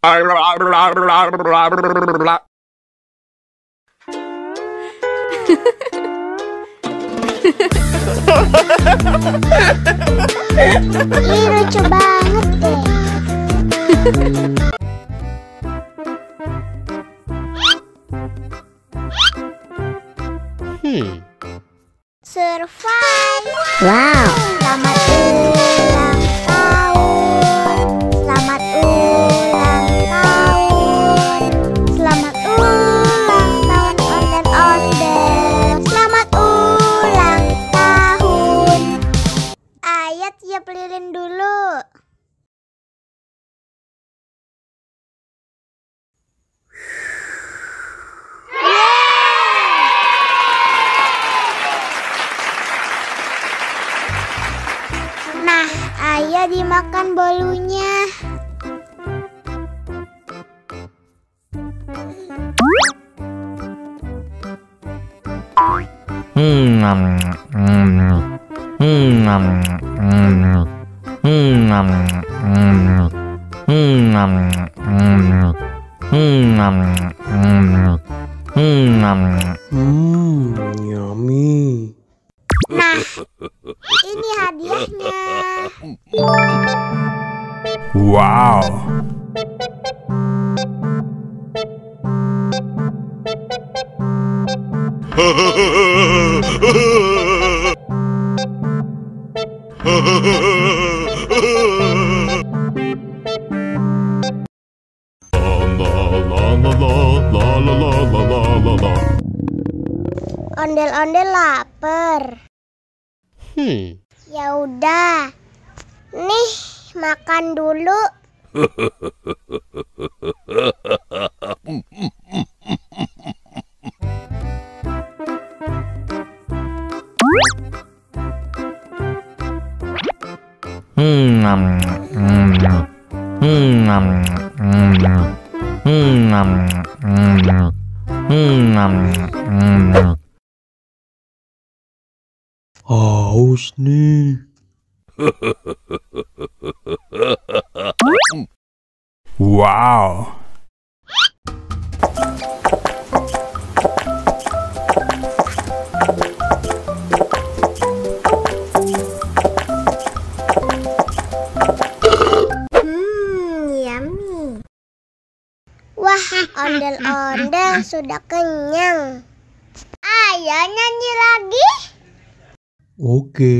Ih, lucu banget deh. Survive. Wow. Selamat ulang tahun. Selamat ulang tahun. Selamat ulang tahun ondel-ondel. Selamat ulang tahun. Ayo tiup lilin dulu. Nah, ayo dimakan bolunya. Yummy. Nah, ini hadiahnya. Wow. Ondel-ondel lapar. Ya udah. Nih, makan dulu. Haus nih. Wow. Yummy. Wah, ondel-ondel sudah kenyang. Ayo nyanyi lagi. Oke.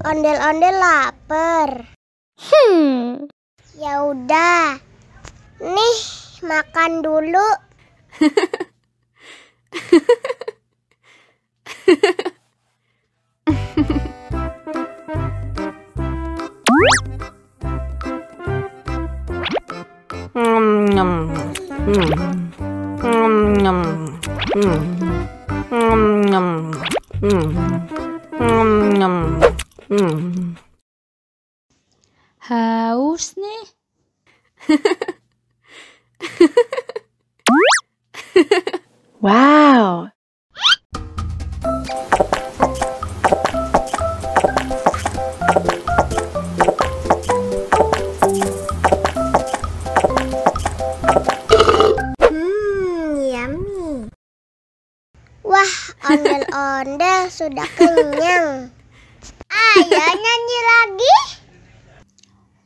Ondel-ondel lapar. Ya udah. Nih, makan dulu. Haus nih. Wow. Yummy. Wah, ondel-ondel sudah kenyang. Ayo nyanyi lagi.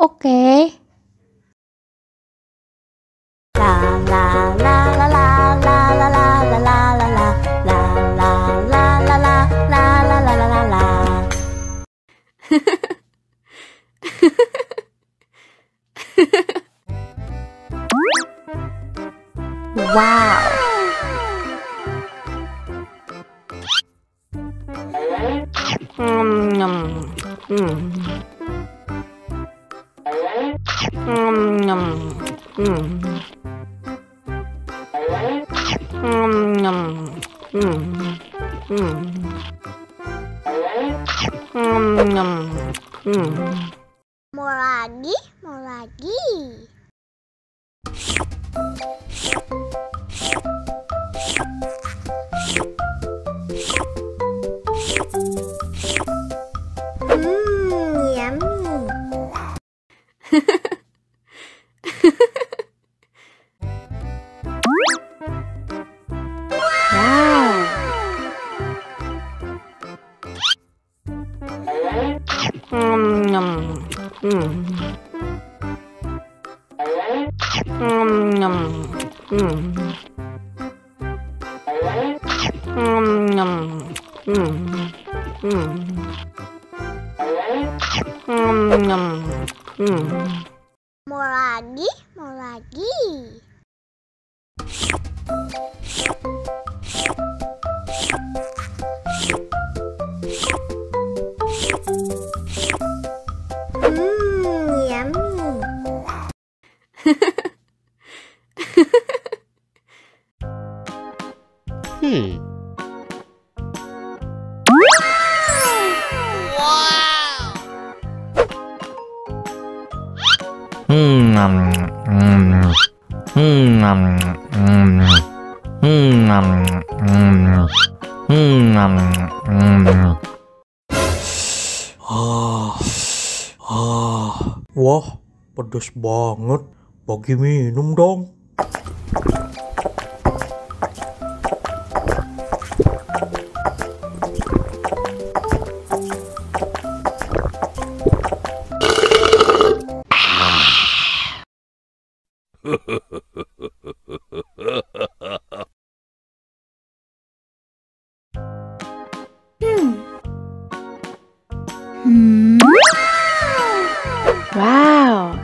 Oke. Wow. Mau lagi, mau lagi. Yummy. Wow. Mau lagi, mau lagi. Yummy. Wah, pedes banget. Bagi minum dong. Wow.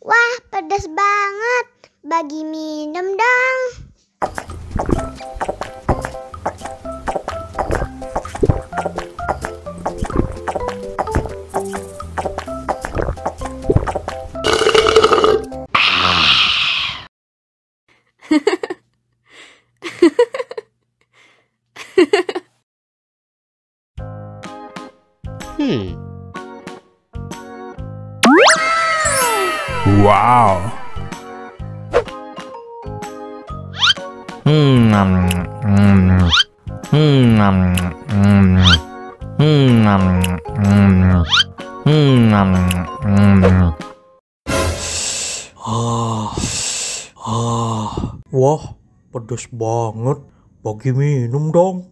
Wah, pedas banget. Bagi minum dong. Wow. Wah, pedes banget. Bagi minum dong.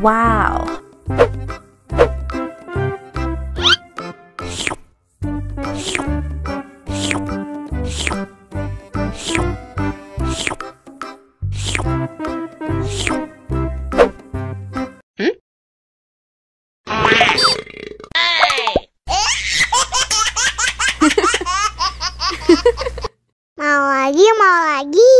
Wow. Mau lagi, mau lagi.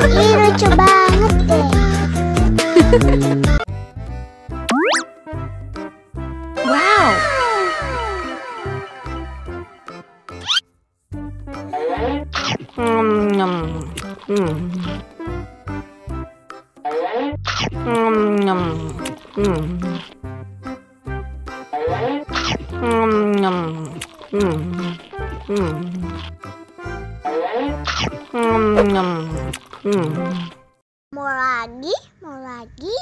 Ih, lucu banget deh. Wow. Mau lagi, mau lagi.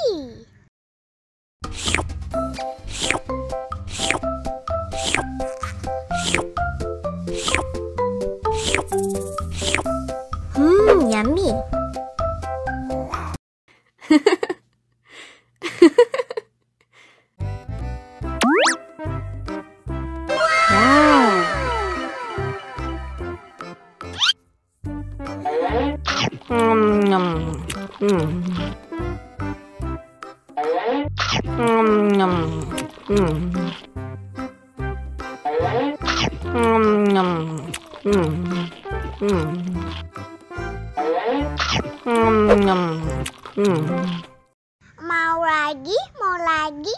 Mau lagi, mau lagi.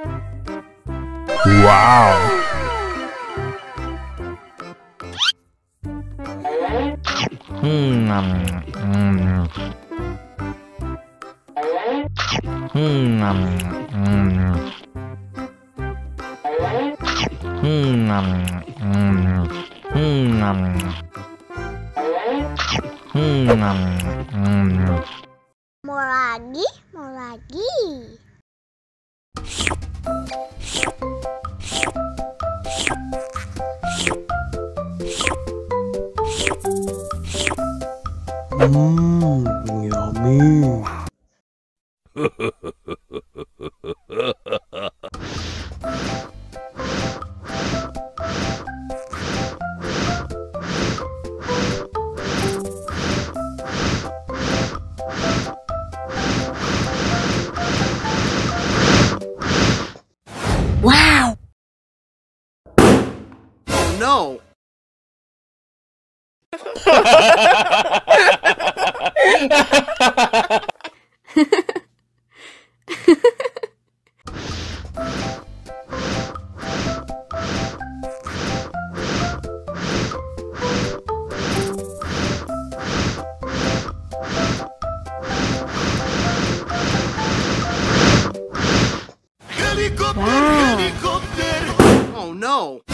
Yummy. Wow. Mau lagi, mau lagi. Yummy. Wow. Oh no! Helicopter! Wow. Helicopter! Oh no!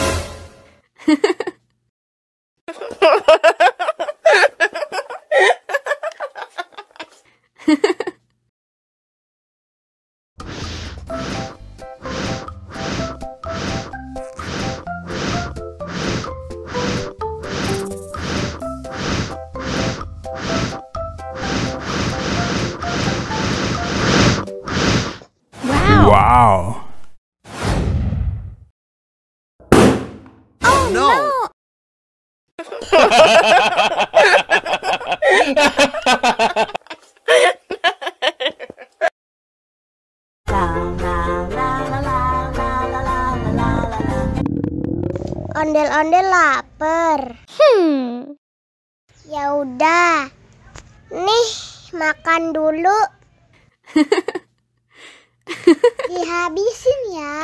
Wow. Wow. Oh no! Ondel-ondel lapar. Ya udah. Nih, makan dulu. Dihabisin ya.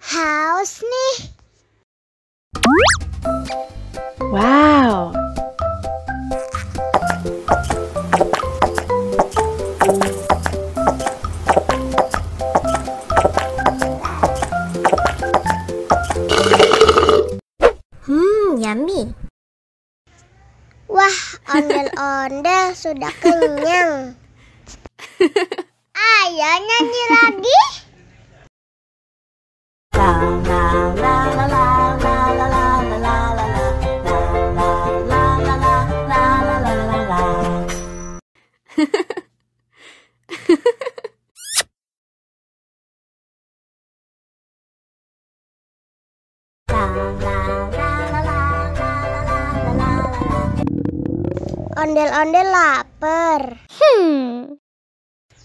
Haus nih. Wow. Yummy. Wah, ondel-ondel sudah kenyang. Ayo nyanyi lagi. Ondel-ondel lapar.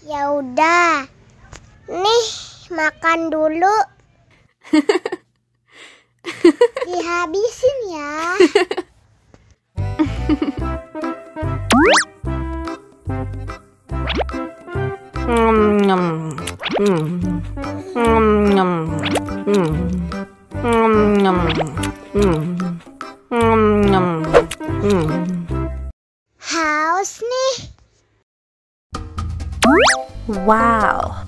Ya udah. Nih, makan dulu. Dihabisin ya. Haus nih. Wow.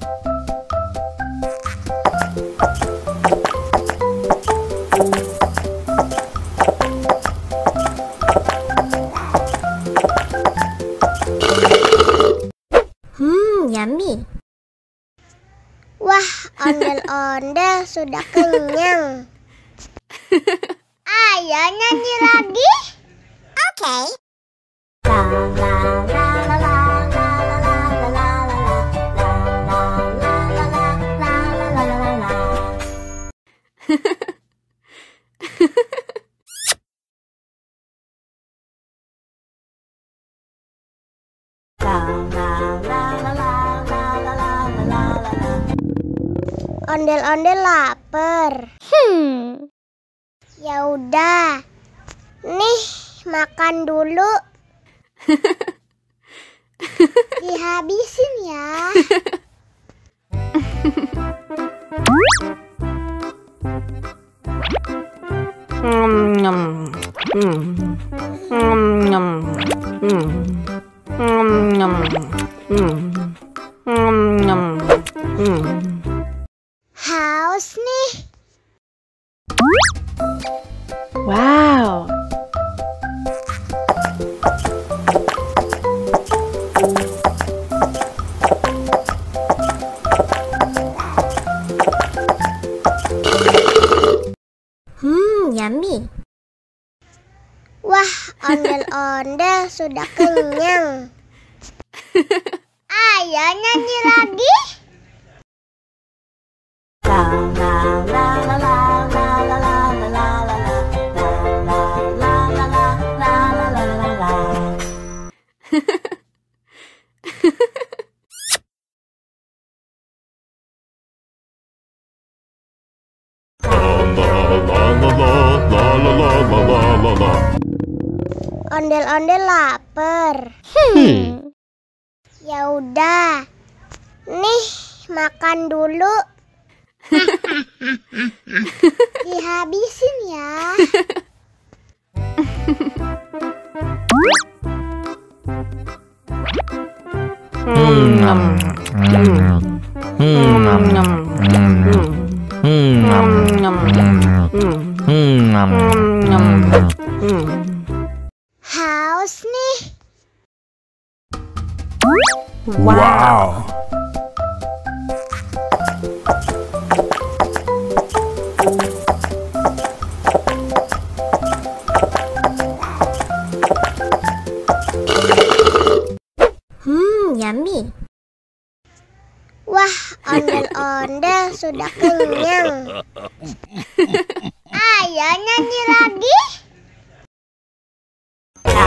yummy. Wah, ondel-ondel sudah kenyang. Ayo nyanyi lagi. Oke. Ondel-ondel lapar. Ya udah. Nih, makan dulu. Dihabisin ya. Haus nih. Wow. Yummy. Wah, ondel-ondel sudah kenyang. Ayo nyanyi lagi. Ondel-ondel lapar. Ya udah. Nih, makan dulu. Dihabisin ya. Haus nih. Wow. Yummy. Wah, ondel-ondel sudah kenyang. Ayo nyanyi lagi. La